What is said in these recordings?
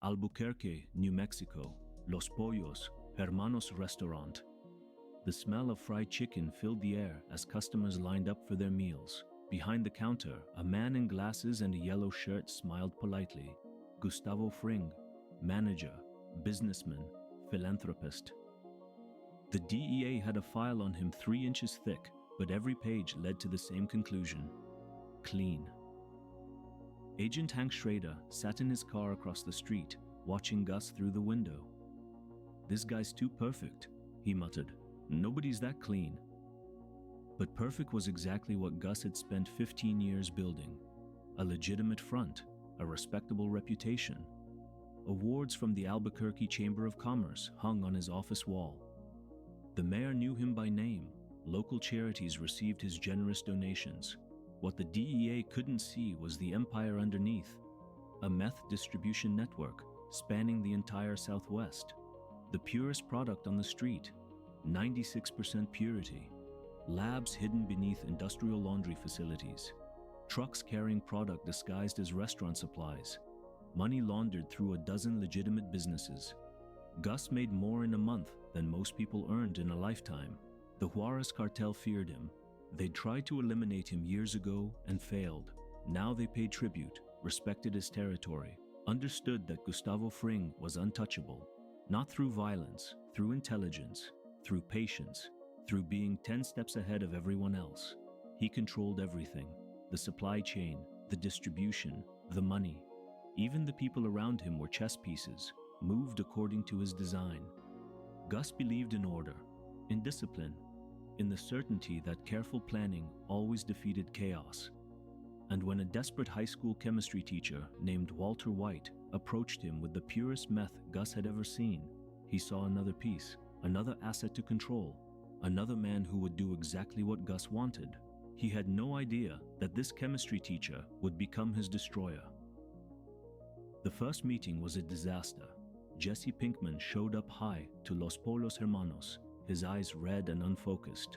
Albuquerque, New Mexico, Los Pollos, Hermanos Restaurant. The smell of fried chicken filled the air as customers lined up for their meals. Behind the counter, a man in glasses and a yellow shirt smiled politely. Gustavo Fring, manager, businessman, philanthropist. The DEA had a file on him 3 inches thick, but every page led to the same conclusion: clean. Agent Hank Schrader sat in his car across the street, watching Gus through the window. "This guy's too perfect," he muttered. "Nobody's that clean." But perfect was exactly what Gus had spent 15 years building. A legitimate front, a respectable reputation. Awards from the Albuquerque Chamber of Commerce hung on his office wall. The mayor knew him by name. Local charities received his generous donations. What the DEA couldn't see was the empire underneath. A meth distribution network spanning the entire Southwest. The purest product on the street, 96% purity. Labs hidden beneath industrial laundry facilities. Trucks carrying product disguised as restaurant supplies. Money laundered through a dozen legitimate businesses. Gus made more in a month than most people earned in a lifetime. The Juarez cartel feared him. They tried to eliminate him years ago and failed. Now they paid tribute, respected his territory, understood that Gustavo Fring was untouchable, not through violence, through intelligence, through patience, through being 10 steps ahead of everyone else. He controlled everything: the supply chain, the distribution, the money. Even the people around him were chess pieces, moved according to his design. Gus believed in order, in discipline, in the certainty that careful planning always defeated chaos. And when a desperate high school chemistry teacher named Walter White approached him with the purest meth Gus had ever seen, he saw another piece, another asset to control, another man who would do exactly what Gus wanted. He had no idea that this chemistry teacher would become his destroyer. The first meeting was a disaster. Jesse Pinkman showed up high to Los Pollos Hermanos, his eyes red and unfocused.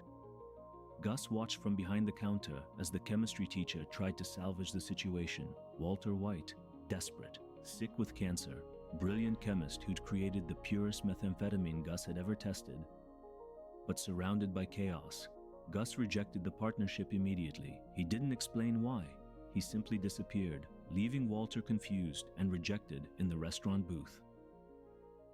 Gus watched from behind the counter as the chemistry teacher tried to salvage the situation. Walter White, desperate, sick with cancer, brilliant chemist who'd created the purest methamphetamine Gus had ever tested. But surrounded by chaos, Gus rejected the partnership immediately. He didn't explain why. He simply disappeared, leaving Walter confused and rejected in the restaurant booth.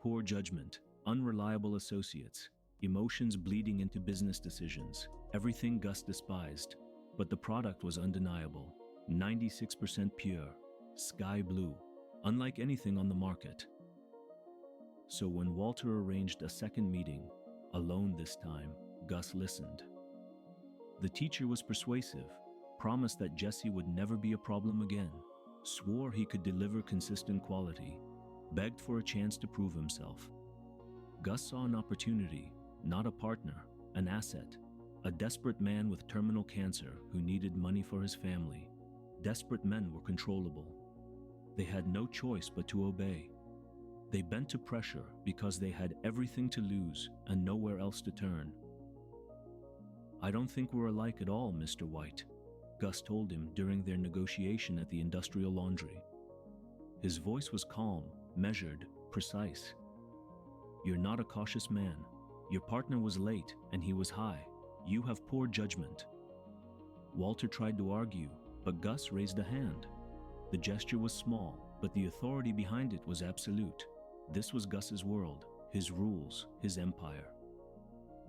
Poor judgment, unreliable associates, emotions bleeding into business decisions, everything Gus despised. But the product was undeniable: 96% pure, sky blue, unlike anything on the market. So when Walter arranged a second meeting, alone this time, Gus listened. The teacher was persuasive, promised that Jesse would never be a problem again, swore he could deliver consistent quality, begged for a chance to prove himself. Gus saw an opportunity, not a partner, an asset, a desperate man with terminal cancer who needed money for his family. Desperate men were controllable. They had no choice but to obey. They bent to pressure because they had everything to lose and nowhere else to turn. "I don't think we're alike at all, Mr. White," Gus told him during their negotiation at the industrial laundry. His voice was calm, measured, precise. "You're not a cautious man. Your partner was late and he was high. You have poor judgment." Walter tried to argue, but Gus raised a hand. The gesture was small, but the authority behind it was absolute. This was Gus's world, his rules, his empire.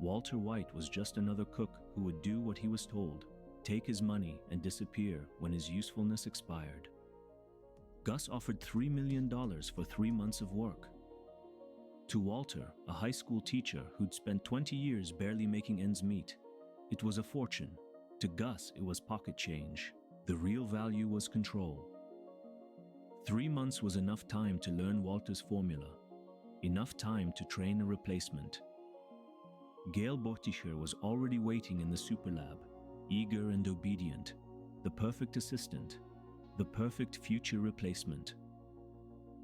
Walter White was just another cook who would do what he was told, take his money and disappear when his usefulness expired. Gus offered $3 million for 3 months of work. To Walter, a high school teacher who'd spent 20 years barely making ends meet, it was a fortune. To Gus, it was pocket change. The real value was control. 3 months was enough time to learn Walter's formula, enough time to train a replacement. Gale Boetticher was already waiting in the super lab, eager and obedient, the perfect assistant, the perfect future replacement.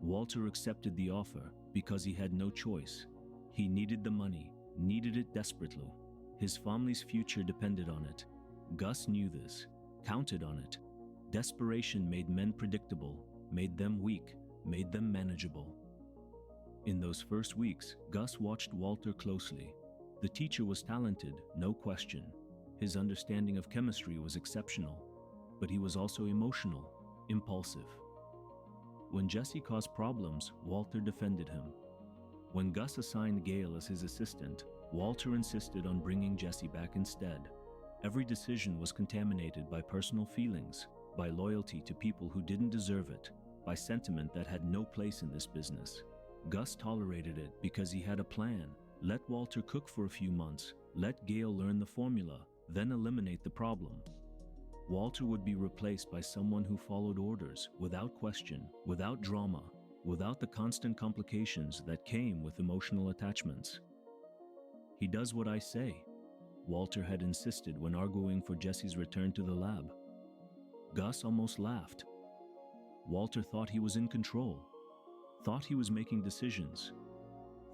Walter accepted the offer because he had no choice. He needed the money, needed it desperately. His family's future depended on it. Gus knew this, counted on it. Desperation made men predictable, made them weak, made them manageable. In those first weeks, Gus watched Walter closely. The teacher was talented, no question. His understanding of chemistry was exceptional, but he was also emotional, impulsive. When Jesse caused problems, Walter defended him. When Gus assigned Gale as his assistant, Walter insisted on bringing Jesse back instead. Every decision was contaminated by personal feelings, by loyalty to people who didn't deserve it, by sentiment that had no place in this business. Gus tolerated it because he had a plan. Let Walter cook for a few months, let Gale learn the formula, then eliminate the problem. Walter would be replaced by someone who followed orders, without question, without drama, without the constant complications that came with emotional attachments. "He does what I say," Walter had insisted when arguing for Jesse's return to the lab. Gus almost laughed. Walter thought he was in control, thought he was making decisions,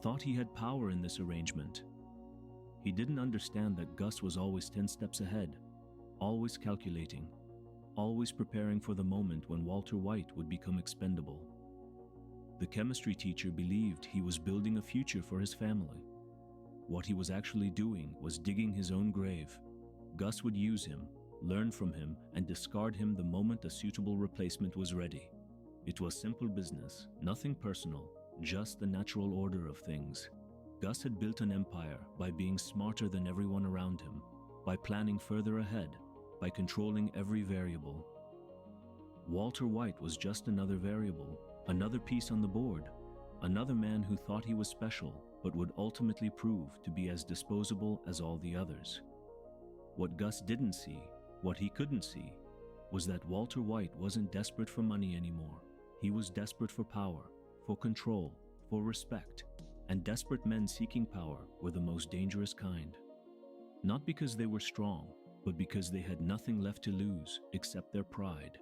thought he had power in this arrangement. He didn't understand that Gus was always 10 steps ahead, always calculating, always preparing for the moment when Walter White would become expendable. The chemistry teacher believed he was building a future for his family. What he was actually doing was digging his own grave. Gus would use him, learn from him, and discard him the moment a suitable replacement was ready. It was simple business, nothing personal, just the natural order of things. Gus had built an empire by being smarter than everyone around him, by planning further ahead, by controlling every variable. Walter White was just another variable, another piece on the board, another man who thought he was special but would ultimately prove to be as disposable as all the others. What Gus didn't see, what he couldn't see, was that Walter White wasn't desperate for money anymore. He was desperate for power, for control, for respect, and desperate men seeking power were the most dangerous kind. Not because they were strong, but because they had nothing left to lose except their pride.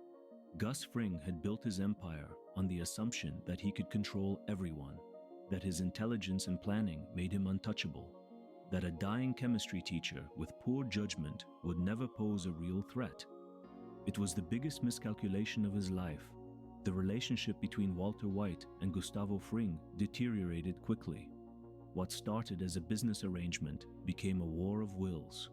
Gus Fring had built his empire on the assumption that he could control everyone, that his intelligence and planning made him untouchable, that a dying chemistry teacher with poor judgment would never pose a real threat. It was the biggest miscalculation of his life. The relationship between Walter White and Gustavo Fring deteriorated quickly. What started as a business arrangement became a war of wills.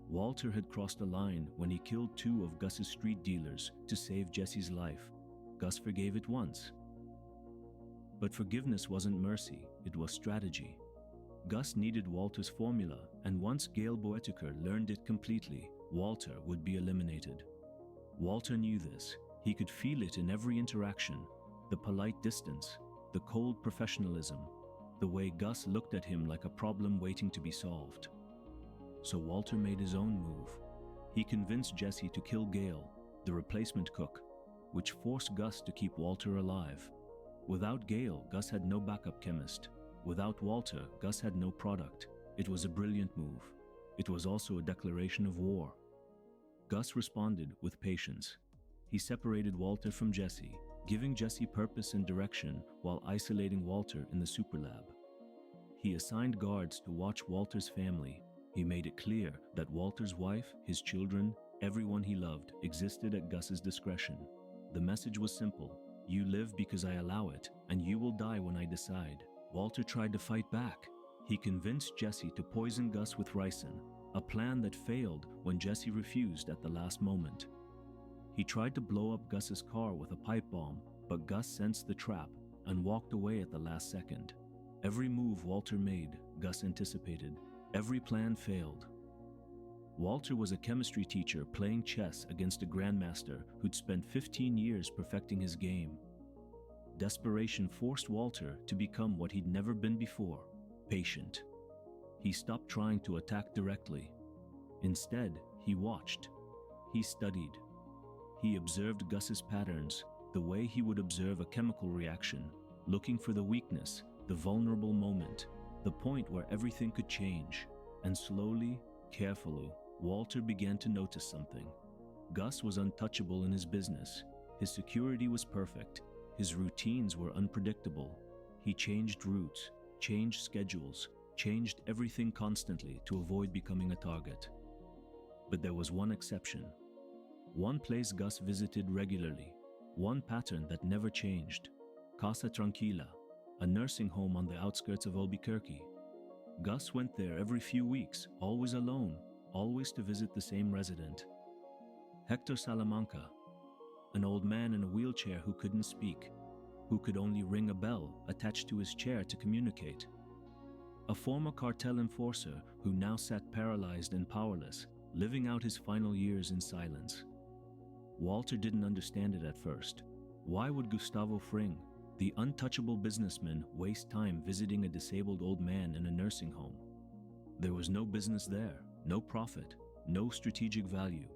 Walter had crossed a line when he killed 2 of Gus's street dealers to save Jesse's life. Gus forgave it once. But forgiveness wasn't mercy, it was strategy. Gus needed Walter's formula, and once Gale Boetticher learned it completely, Walter would be eliminated. Walter knew this. He could feel it in every interaction, the polite distance, the cold professionalism, the way Gus looked at him like a problem waiting to be solved. So Walter made his own move. He convinced Jesse to kill Gale, the replacement cook, which forced Gus to keep Walter alive. Without Gale, Gus had no backup chemist. Without Walter, Gus had no product. It was a brilliant move. It was also a declaration of war. Gus responded with patience. He separated Walter from Jesse, giving Jesse purpose and direction while isolating Walter in the superlab. He assigned guards to watch Walter's family. He made it clear that Walter's wife, his children, everyone he loved existed at Gus's discretion. The message was simple: you live because I allow it, and you will die when I decide. Walter tried to fight back. He convinced Jesse to poison Gus with ricin, a plan that failed when Jesse refused at the last moment. He tried to blow up Gus's car with a pipe bomb, but Gus sensed the trap and walked away at the last second. Every move Walter made, Gus anticipated. Every plan failed. Walter was a chemistry teacher playing chess against a grandmaster who'd spent 15 years perfecting his game. Desperation forced Walter to become what he'd never been before: patient. He stopped trying to attack directly. Instead, he watched. He studied. He observed Gus's patterns, the way he would observe a chemical reaction, looking for the weakness, the vulnerable moment, the point where everything could change. And slowly, carefully, Walter began to notice something. Gus was untouchable in his business. His security was perfect. His routines were unpredictable. He changed routes, changed schedules, changed everything constantly to avoid becoming a target. But there was one exception. One place Gus visited regularly: One pattern that never changed. Casa Tranquila, a nursing home on the outskirts of Albuquerque. Gus went there every few weeks, always alone, always to visit the same resident. Hector Salamanca, an old man in a wheelchair who couldn't speak, who could only ring a bell attached to his chair to communicate. A former cartel enforcer who now sat paralyzed and powerless, living out his final years in silence. Walter didn't understand it at first. Why would Gustavo Fring, the untouchable businessman, waste time visiting a disabled old man in a nursing home? There was no business there, no profit, no strategic value.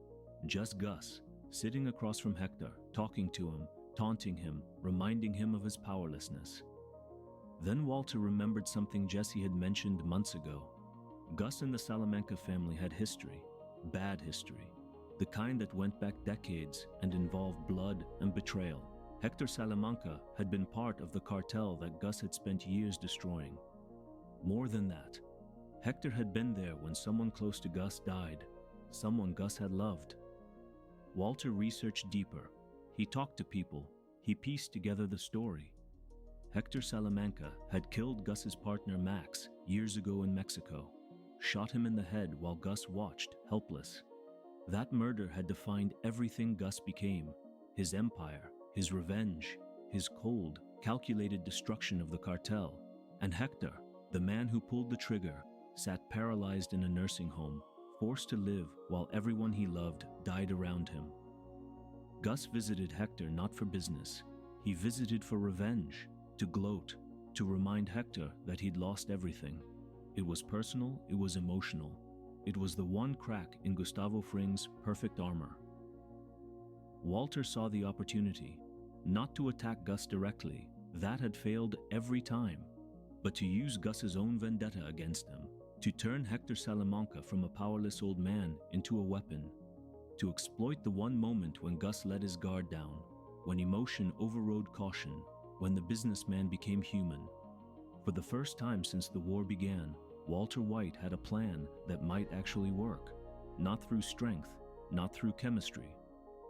Just Gus, sitting across from Hector, talking to him, taunting him, reminding him of his powerlessness. Then Walter remembered something Jesse had mentioned months ago. Gus and the Salamanca family had history, bad history, the kind that went back decades and involved blood and betrayal. Hector Salamanca had been part of the cartel that Gus had spent years destroying. More than that, Hector had been there when someone close to Gus died, someone Gus had loved. Walter researched deeper. He talked to people. He pieced together the story. Hector Salamanca had killed Gus's partner Max years ago in Mexico, shot him in the head while Gus watched, helpless. That murder had defined everything Gus became, his empire, his revenge, his cold, calculated destruction of the cartel. And Hector, the man who pulled the trigger, sat paralyzed in a nursing home, forced to live while everyone he loved died around him. Gus visited Hector not for business. He visited for revenge, to gloat, to remind Hector that he'd lost everything. It was personal, it was emotional. It was the one crack in Gustavo Fring's perfect armor. Walter saw the opportunity, not to attack Gus directly, that had failed every time, but to use Gus's own vendetta against him, to turn Hector Salamanca from a powerless old man into a weapon, to exploit the one moment when Gus let his guard down, when emotion overrode caution, when the businessman became human. For the first time since the war began, Walter White had a plan that might actually work, not through strength, not through chemistry,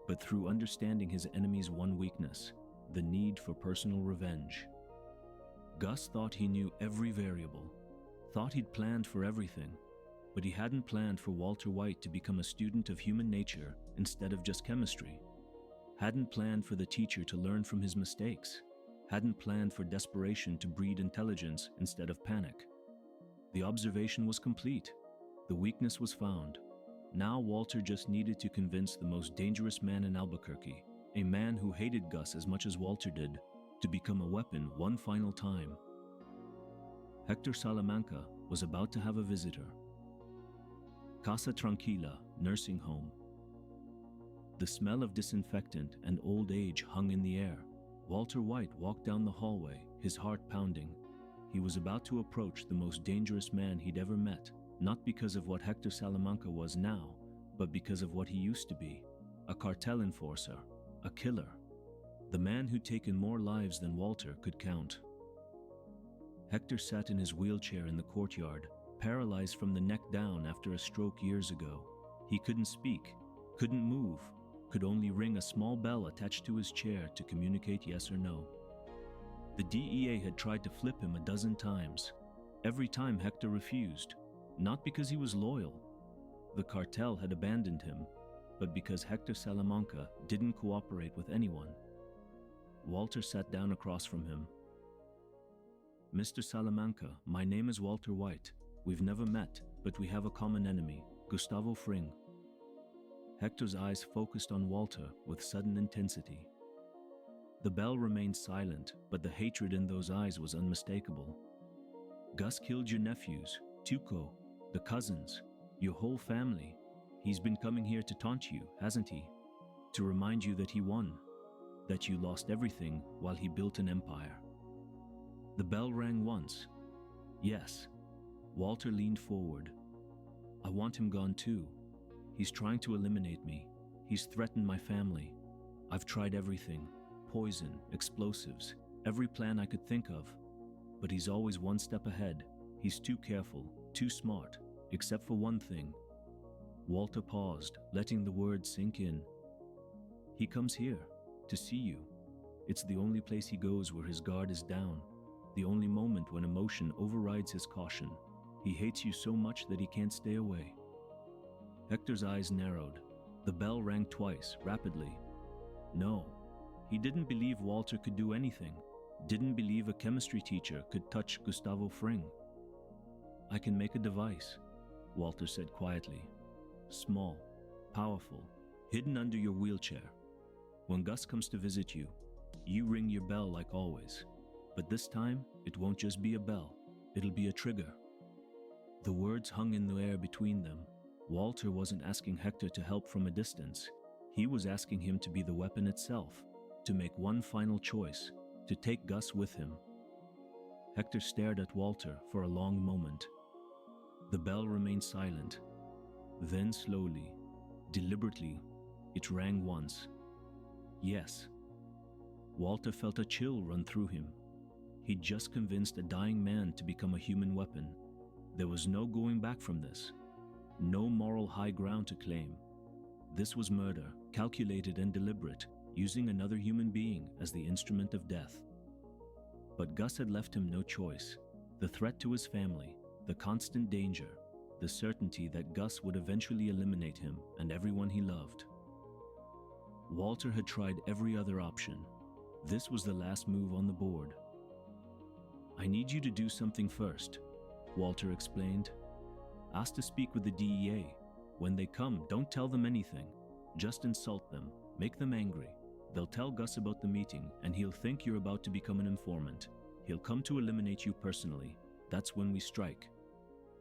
but through understanding his enemy's one weakness, the need for personal revenge. Gus thought he knew every variable, thought he'd planned for everything, but he hadn't planned for Walter White to become a student of human nature instead of just chemistry, hadn't planned for the teacher to learn from his mistakes, hadn't planned for desperation to breed intelligence instead of panic. The observation was complete. The weakness was found. Now Walter just needed to convince the most dangerous man in Albuquerque, a man who hated Gus as much as Walter did, to become a weapon one final time. Hector Salamanca was about to have a visitor. Casa Tranquila, nursing home. The smell of disinfectant and old age hung in the air. Walter White walked down the hallway, his heart pounding. He was about to approach the most dangerous man he'd ever met, not because of what Hector Salamanca was now, but because of what he used to be, a cartel enforcer, a killer, the man who'd taken more lives than Walter could count. Hector sat in his wheelchair in the courtyard, paralyzed from the neck down after a stroke years ago. He couldn't speak, couldn't move, could only ring a small bell attached to his chair to communicate yes or no. The DEA had tried to flip him a dozen times. Every time Hector refused, not because he was loyal. The cartel had abandoned him, but because Hector Salamanca didn't cooperate with anyone. Walter sat down across from him. "Mr. Salamanca, my name is Walter White. We've never met, but we have a common enemy, Gustavo Fring." Hector's eyes focused on Walter with sudden intensity. The bell remained silent, but the hatred in those eyes was unmistakable. "Gus killed your nephews, Tuco, the cousins, your whole family. He's been coming here to taunt you, hasn't he? To remind you that he won, that you lost everything while he built an empire." The bell rang once. Yes. Walter leaned forward. "I want him gone too. He's trying to eliminate me. He's threatened my family. I've tried everything. Poison, explosives, every plan I could think of. But he's always one step ahead. He's too careful, too smart, except for one thing." Walter paused, letting the words sink in. "He comes here. to see you. It's the only place he goes where his guard is down, the only moment when emotion overrides his caution. He hates you so much that he can't stay away. Hector's eyes narrowed. The bell rang twice, rapidly. No, he didn't believe Walter could do anything, didn't believe a chemistry teacher could touch Gustavo Fring. I can make a device, Walter said quietly. Small, powerful, hidden under your wheelchair. When Gus comes to visit you, you ring your bell like always. But this time, it won't just be a bell, it'll be a trigger. The words hung in the air between them. Walter wasn't asking Hector to help from a distance. He was asking him to be the weapon itself, to make one final choice, to take Gus with him. Hector stared at Walter for a long moment. The bell remained silent. Then slowly, deliberately, it rang once. Yes. Walter felt a chill run through him. He'd just convinced a dying man to become a human weapon. There was no going back from this. No moral high ground to claim. This was murder, calculated and deliberate, using another human being as the instrument of death. But Gus had left him no choice. The threat to his family, the constant danger, the certainty that Gus would eventually eliminate him and everyone he loved. Walter had tried every other option. This was the last move on the board. I need you to do something first, Walter explained. Ask to speak with the DEA. When they come, don't tell them anything. Just insult them, make them angry. They'll tell Gus about the meeting, and he'll think you're about to become an informant. He'll come to eliminate you personally. That's when we strike.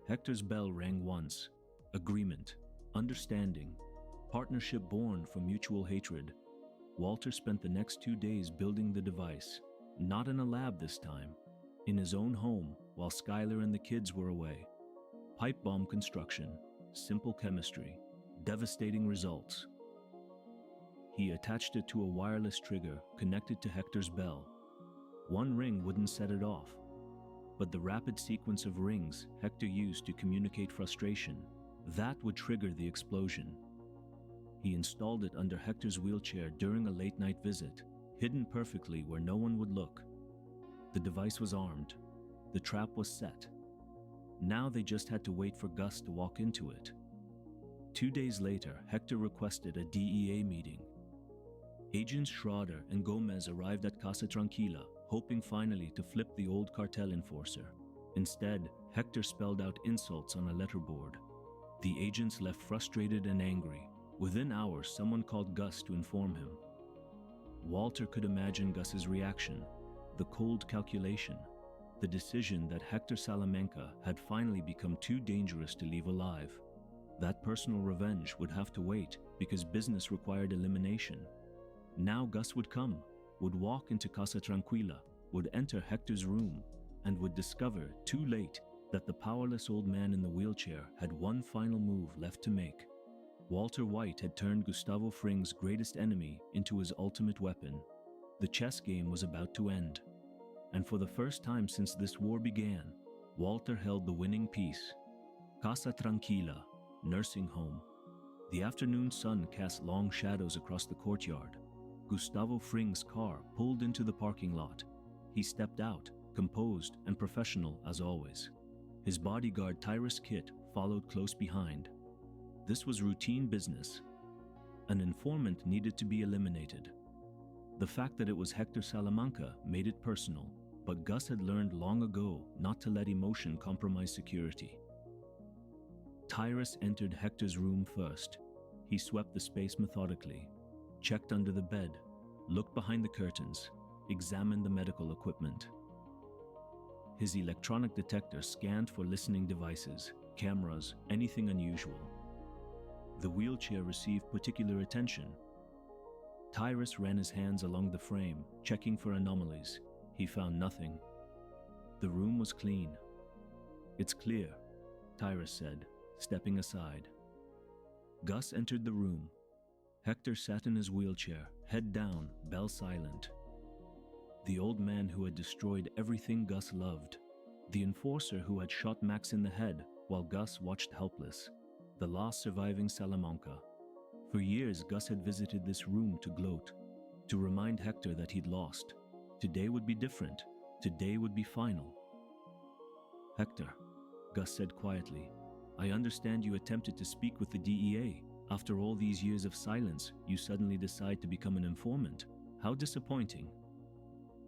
Hector's bell rang once. Agreement, understanding, partnership born from mutual hatred. Walter spent the next 2 days building the device, not in a lab this time, in his own home while Skylar and the kids were away. Pipe bomb construction, simple chemistry, devastating results. He attached it to a wireless trigger connected to Hector's bell. One ring wouldn't set it off, but the rapid sequence of rings Hector used to communicate frustration, that would trigger the explosion. He installed it under Hector's wheelchair during a late-night visit, hidden perfectly where no one would look. The device was armed. The trap was set. Now they just had to wait for Gus to walk into it. 2 days later, Hector requested a DEA meeting. Agents Schroeder and Gomez arrived at Casa Tranquila, hoping finally to flip the old cartel enforcer. Instead, Hector spelled out insults on a letterboard. The agents left frustrated and angry. Within hours, someone called Gus to inform him. Walter could imagine Gus's reaction, the cold calculation, the decision that Hector Salamanca had finally become too dangerous to leave alive. That personal revenge would have to wait because business required elimination. Now Gus would come, would walk into Casa Tranquila, would enter Hector's room, and would discover, too late, that the powerless old man in the wheelchair had one final move left to make. Walter White had turned Gustavo Fring's greatest enemy into his ultimate weapon. The chess game was about to end. And for the first time since this war began, Walter held the winning piece. Casa Tranquila, nursing home. The afternoon sun cast long shadows across the courtyard. Gustavo Fring's car pulled into the parking lot. He stepped out, composed and professional as always. His bodyguard Tyrus Kit followed close behind. This was routine business. An informant needed to be eliminated. The fact that it was Hector Salamanca made it personal, but Gus had learned long ago not to let emotion compromise security. Tyrus entered Hector's room first. He swept the space methodically, checked under the bed, looked behind the curtains, examined the medical equipment. His electronic detector scanned for listening devices, cameras, anything unusual. The wheelchair received particular attention. Tyrus ran his hands along the frame, checking for anomalies. He found nothing. The room was clean. "It's clear," Tyrus said, stepping aside. Gus entered the room. Hector sat in his wheelchair, head down, bell silent. The old man who had destroyed everything Gus loved. The enforcer who had shot Max in the head while Gus watched helpless. The last surviving Salamanca. For years, Gus had visited this room to gloat. to remind Hector that he'd lost. Today would be different. Today would be final. "Hector," Gus said quietly, "I understand you attempted to speak with the DEA. After all these years of silence, you suddenly decide to become an informant. How disappointing."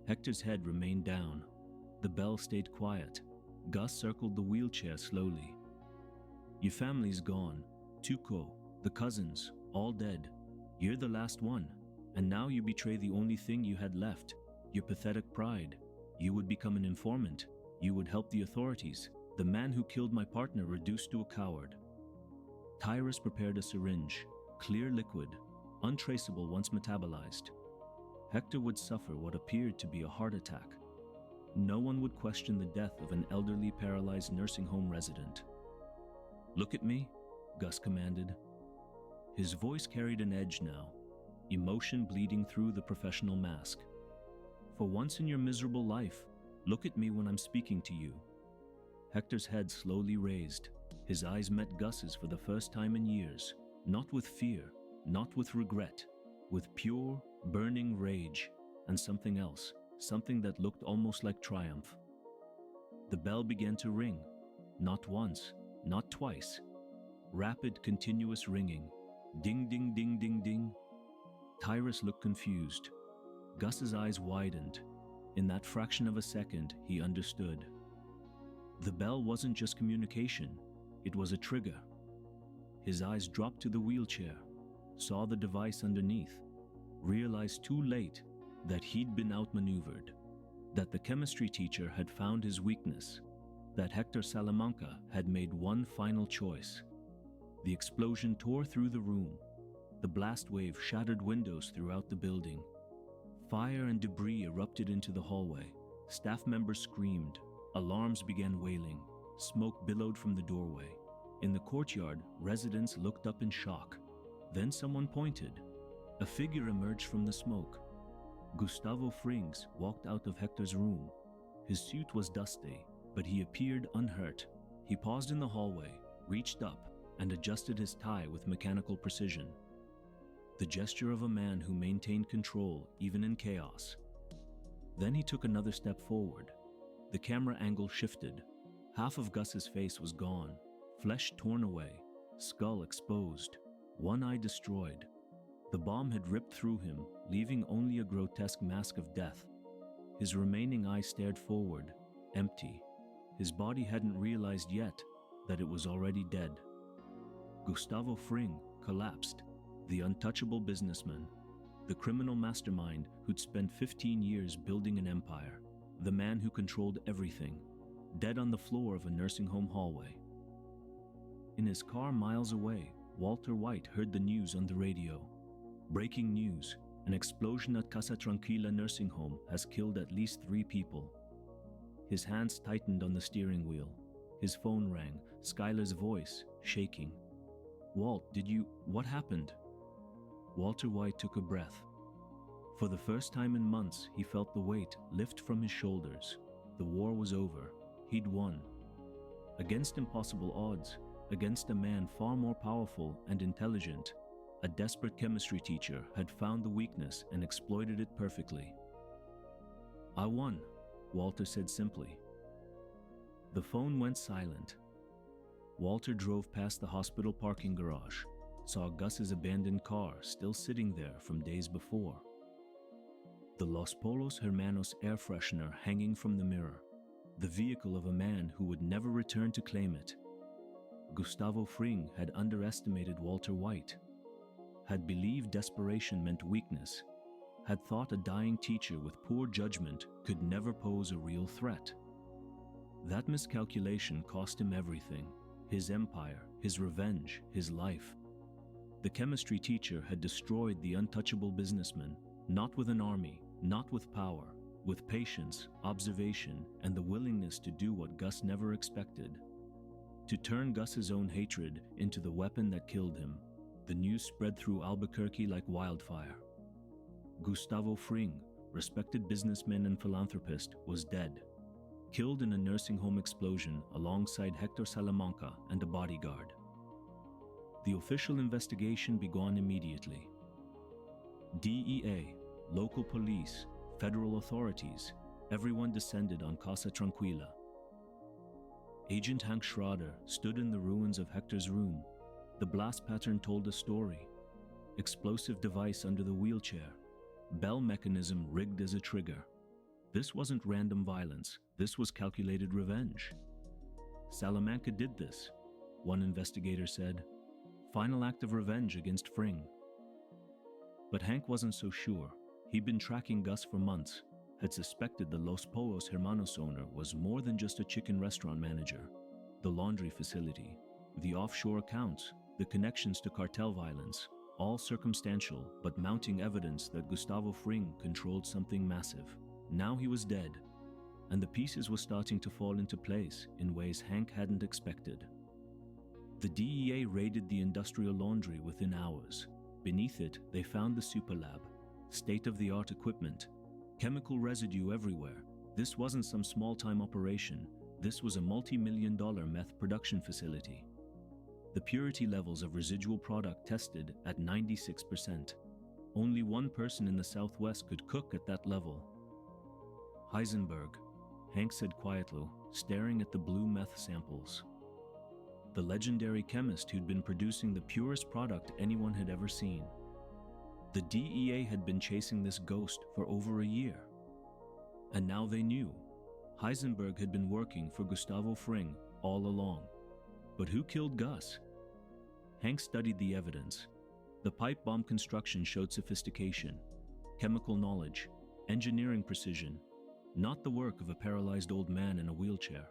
Hector's head remained down. The bell stayed quiet. Gus circled the wheelchair slowly. "Your family's gone. Tuco, the cousins, all dead. You're the last one. And now you betray the only thing you had left, your pathetic pride. You would become an informant. You would help the authorities. The man who killed my partner reduced to a coward." Tyrus prepared a syringe, clear liquid, untraceable once metabolized. Hector would suffer what appeared to be a heart attack. No one would question the death of an elderly paralyzed nursing home resident. "Look at me," Gus commanded. His voice carried an edge now, emotion bleeding through the professional mask. "For once in your miserable life, look at me when I'm speaking to you." Hector's head slowly raised. His eyes met Gus's for the first time in years, not with fear, not with regret, with pure, burning rage, and something else, something that looked almost like triumph. The bell began to ring, not once, not twice. Rapid, continuous ringing. Ding, ding, ding, ding, ding. Tyrus looked confused. Gus's eyes widened. In that fraction of a second, he understood. The bell wasn't just communication, it was a trigger. His eyes dropped to the wheelchair, saw the device underneath, realized too late that he'd been outmaneuvered, that the chemistry teacher had found his weakness, that Hector Salamanca had made one final choice. The explosion tore through the room. The blast wave shattered windows throughout the building. Fire and debris erupted into the hallway. Staff members screamed. Alarms began wailing. Smoke billowed from the doorway. In the courtyard, residents looked up in shock. Then someone pointed. A figure emerged from the smoke. Gustavo Fring walked out of Hector's room. His suit was dusty, but he appeared unhurt. He paused in the hallway, reached up, and adjusted his tie with mechanical precision. The gesture of a man who maintained control even in chaos. Then he took another step forward. The camera angle shifted. Half of Gus's face was gone, flesh torn away, skull exposed, one eye destroyed. The bomb had ripped through him, leaving only a grotesque mask of death. His remaining eye stared forward, empty. His body hadn't realized yet that it was already dead. Gustavo Fring collapsed, the untouchable businessman, the criminal mastermind who'd spent 15 years building an empire, the man who controlled everything, dead on the floor of a nursing home hallway. In his car miles away, Walter White heard the news on the radio. Breaking news, an explosion at Casa Tranquila nursing home has killed at least 3 people. His hands tightened on the steering wheel. His phone rang, Skylar's voice, shaking. "Walt, what happened?" Walter White took a breath. For the first time in months, he felt the weight lift from his shoulders. The war was over. He'd won. Against impossible odds, against a man far more powerful and intelligent, a desperate chemistry teacher had found the weakness and exploited it perfectly. "I won," Walter said simply. The phone went silent. Walter drove past the hospital parking garage, saw Gus's abandoned car still sitting there from days before. The Los Pollos Hermanos air freshener hanging from the mirror, the vehicle of a man who would never return to claim it. Gustavo Fring had underestimated Walter White, had believed desperation meant weakness, had thought a dying teacher with poor judgment could never pose a real threat. That miscalculation cost him everything: his empire, his revenge, his life. The chemistry teacher had destroyed the untouchable businessman, not with an army, not with power, with patience, observation, and the willingness to do what Gus never expected. To turn Gus's own hatred into the weapon that killed him. The news spread through Albuquerque like wildfire. Gustavo Fring, respected businessman and philanthropist, was dead, killed in a nursing home explosion alongside Hector Salamanca and a bodyguard. The official investigation began immediately. DEA, local police, federal authorities, everyone descended on Casa Tranquila. Agent Hank Schrader stood in the ruins of Hector's room. The blast pattern told a story. Explosive device under the wheelchair. Bell mechanism rigged as a trigger. This wasn't random violence. This was calculated revenge. Salamanca did this, one investigator said. Final act of revenge against Fring. But Hank wasn't so sure. He'd been tracking Gus for months, had suspected the Los Pollos Hermanos owner was more than just a chicken restaurant manager. The laundry facility, the offshore accounts, the connections to cartel violence, all circumstantial but mounting evidence that Gustavo Fring controlled something massive. Now he was dead, and the pieces were starting to fall into place in ways Hank hadn't expected. The DEA raided the industrial laundry within hours. Beneath it, they found the super lab, state-of-the-art equipment, chemical residue everywhere. This wasn't some small-time operation. This was a multi-million-dollar meth production facility. The purity levels of residual product tested at 96%. Only one person in the Southwest could cook at that level. Heisenberg, Hank said quietly, staring at the blue meth samples. The legendary chemist who'd been producing the purest product anyone had ever seen. The DEA had been chasing this ghost for over a year. And now they knew. Heisenberg had been working for Gustavo Fring all along. But who killed Gus? Hank studied the evidence. The pipe bomb construction showed sophistication, chemical knowledge, engineering precision, not the work of a paralyzed old man in a wheelchair.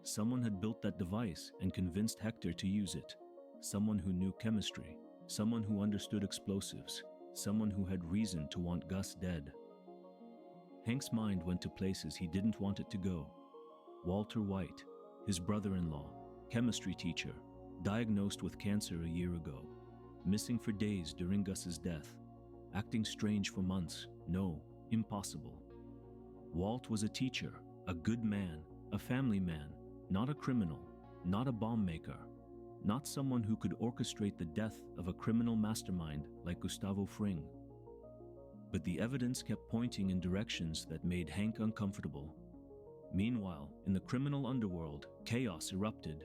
Someone had built that device and convinced Hector to use it. Someone who knew chemistry, someone who understood explosives, someone who had reason to want Gus dead. Hank's mind went to places he didn't want it to go. Walter White, his brother-in-law, chemistry teacher, diagnosed with cancer a year ago, missing for days during Gus's death, acting strange for months. No, impossible. Walt was a teacher, a good man, a family man, not a criminal, not a bomb maker, not someone who could orchestrate the death of a criminal mastermind like Gustavo Fring. But the evidence kept pointing in directions that made Hank uncomfortable. Meanwhile, in the criminal underworld, chaos erupted.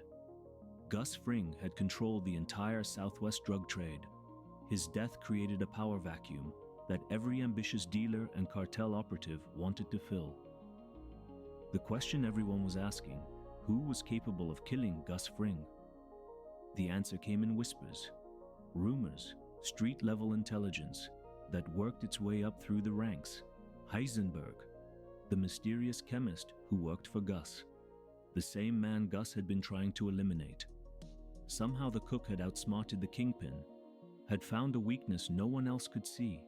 Gus Fring had controlled the entire Southwest drug trade. His death created a power vacuum that every ambitious dealer and cartel operative wanted to fill. The question everyone was asking, who was capable of killing Gus Fring? The answer came in whispers, rumors, street-level intelligence that worked its way up through the ranks. Heisenberg, the mysterious chemist who worked for Gus, the same man Gus had been trying to eliminate. Somehow the cook had outsmarted the kingpin, had found a weakness no one else could see,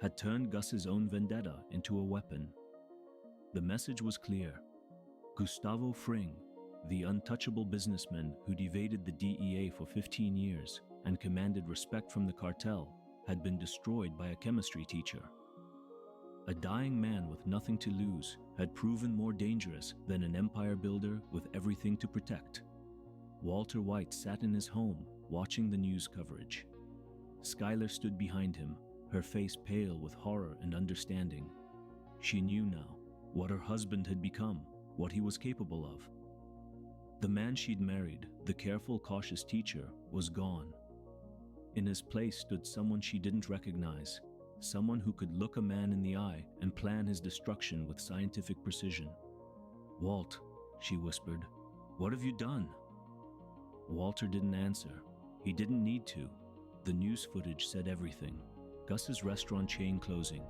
had turned Gus's own vendetta into a weapon. The message was clear. Gustavo Fring, the untouchable businessman who'd evaded the DEA for 15 years and commanded respect from the cartel, had been destroyed by a chemistry teacher. A dying man with nothing to lose had proven more dangerous than an empire builder with everything to protect. Walter White sat in his home, watching the news coverage. Skylar stood behind him, her face pale with horror and understanding. She knew now what her husband had become, what he was capable of. The man she'd married, the careful, cautious teacher, was gone. In his place stood someone she didn't recognize, someone who could look a man in the eye and plan his destruction with scientific precision. "Walt," she whispered, "what have you done?" Walter didn't answer. He didn't need to. The news footage said everything. Gus's restaurant chain closing.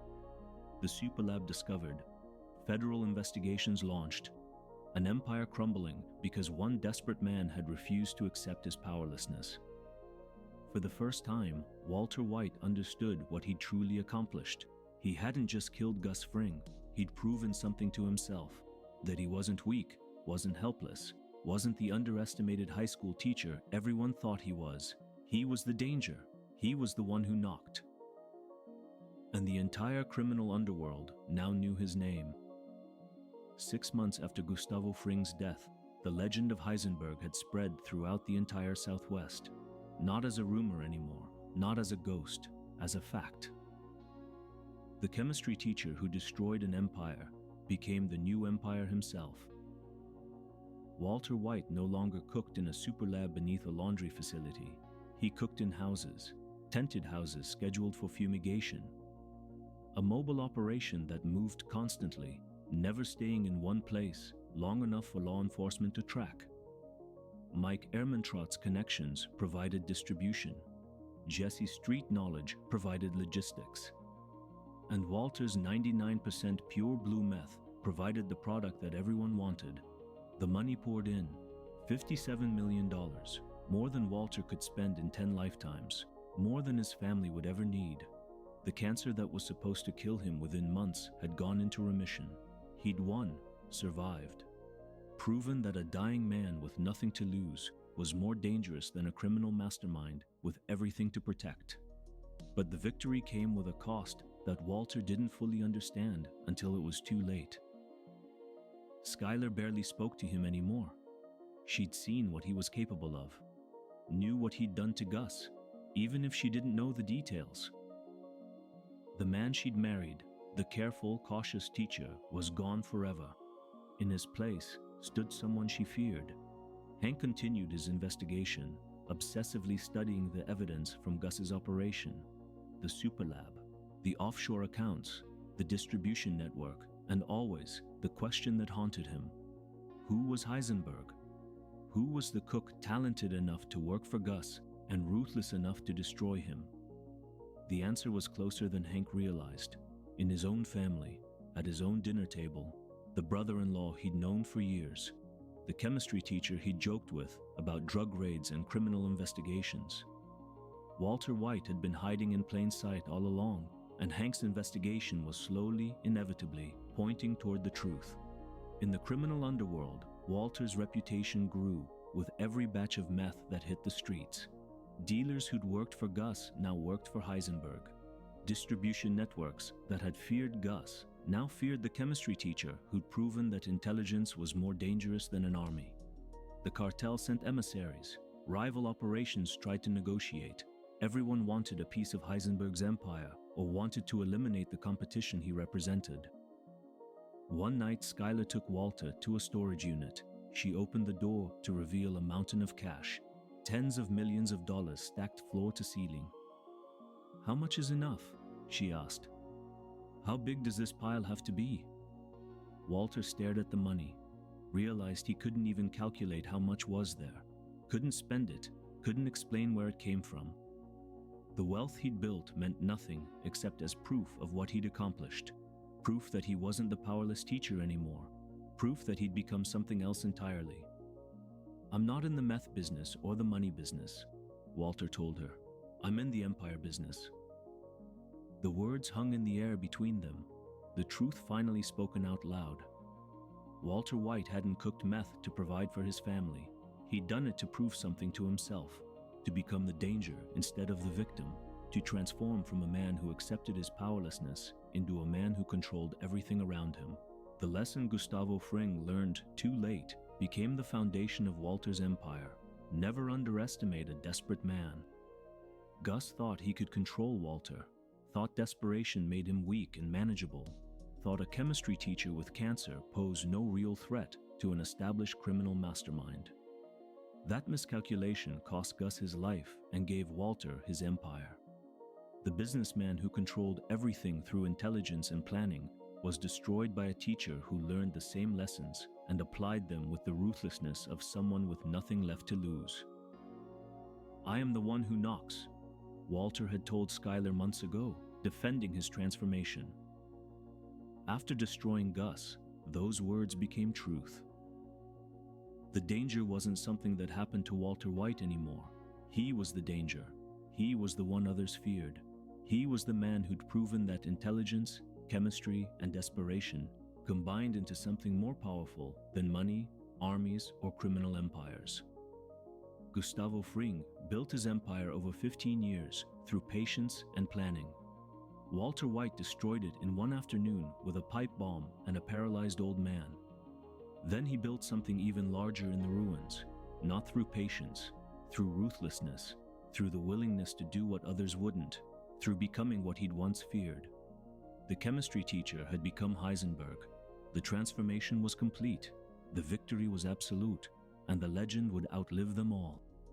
The Superlab discovered. Federal investigations launched. An empire crumbling because one desperate man had refused to accept his powerlessness. For the first time, Walter White understood what he'd truly accomplished. He hadn't just killed Gus Fring, he'd proven something to himself. That he wasn't weak, wasn't helpless, wasn't the underestimated high school teacher everyone thought he was. He was the danger. He was the one who knocked. And the entire criminal underworld now knew his name. 6 months after Gustavo Fring's death, the legend of Heisenberg had spread throughout the entire Southwest. Not as a rumor anymore, not as a ghost, as a fact. The chemistry teacher who destroyed an empire became the new empire himself. Walter White no longer cooked in a super lab beneath a laundry facility. He cooked in houses, tented houses scheduled for fumigation. A mobile operation that moved constantly, never staying in one place long enough for law enforcement to track. Mike Ehrmantraut's connections provided distribution. Jesse's street knowledge provided logistics. And Walter's 99% pure blue meth provided the product that everyone wanted. The money poured in, $57 million, more than Walter could spend in 10 lifetimes, more than his family would ever need. The cancer that was supposed to kill him within months had gone into remission. He'd won, survived. Proven that a dying man with nothing to lose was more dangerous than a criminal mastermind with everything to protect. But the victory came with a cost that Walter didn't fully understand until it was too late. Skylar barely spoke to him anymore. She'd seen what he was capable of, knew what he'd done to Gus, even if she didn't know the details. The man she'd married, the careful, cautious teacher, was gone forever. In his place stood someone she feared. Hank continued his investigation, obsessively studying the evidence from Gus's operation, the super lab, the offshore accounts, the distribution network, and always the question that haunted him. Who was Heisenberg? Who was the cook talented enough to work for Gus and ruthless enough to destroy him? The answer was closer than Hank realized. In his own family, at his own dinner table, the brother-in-law he'd known for years, the chemistry teacher he'd joked with about drug raids and criminal investigations. Walter White had been hiding in plain sight all along, and Hank's investigation was slowly, inevitably, pointing toward the truth. In the criminal underworld, Walter's reputation grew with every batch of meth that hit the streets. Dealers who'd worked for Gus now worked for Heisenberg. Distribution networks that had feared Gus now feared the chemistry teacher who'd proven that intelligence was more dangerous than an army. The cartel sent emissaries. Rival operations tried to negotiate. Everyone wanted a piece of Heisenberg's empire or wanted to eliminate the competition he represented. One night, Skylar took Walter to a storage unit. She opened the door to reveal a mountain of cash, tens of millions of dollars stacked floor to ceiling. "How much is enough?" she asked. "How big does this pile have to be?" Walter stared at the money, realized he couldn't even calculate how much was there, couldn't spend it, couldn't explain where it came from. The wealth he'd built meant nothing except as proof of what he'd accomplished, proof that he wasn't the powerless teacher anymore, proof that he'd become something else entirely. "I'm not in the meth business or the money business," Walter told her. "I'm in the empire business." The words hung in the air between them, the truth finally spoken out loud. Walter White hadn't cooked meth to provide for his family. He'd done it to prove something to himself, to become the danger instead of the victim, to transform from a man who accepted his powerlessness into a man who controlled everything around him. The lesson Gustavo Fring learned too late became the foundation of Walter's empire. Never underestimate a desperate man. Gus thought he could control Walter, thought desperation made him weak and manageable, thought a chemistry teacher with cancer posed no real threat to an established criminal mastermind. That miscalculation cost Gus his life and gave Walter his empire. The businessman who controlled everything through intelligence and planning was destroyed by a teacher who learned the same lessons and applied them with the ruthlessness of someone with nothing left to lose. "I am the one who knocks," Walter had told Skylar months ago, defending his transformation. After destroying Gus, those words became truth. The danger wasn't something that happened to Walter White anymore. He was the danger. He was the one others feared. He was the man who'd proven that intelligence, chemistry, and desperation combined into something more powerful than money, armies, or criminal empires. Gustavo Fring built his empire over 15 years through patience and planning. Walter White destroyed it in one afternoon with a pipe bomb and a paralyzed old man. Then he built something even larger in the ruins, not through patience, through ruthlessness, through the willingness to do what others wouldn't, through becoming what he'd once feared. The chemistry teacher had become Heisenberg. The transformation was complete, the victory was absolute, and the legend would outlive them all.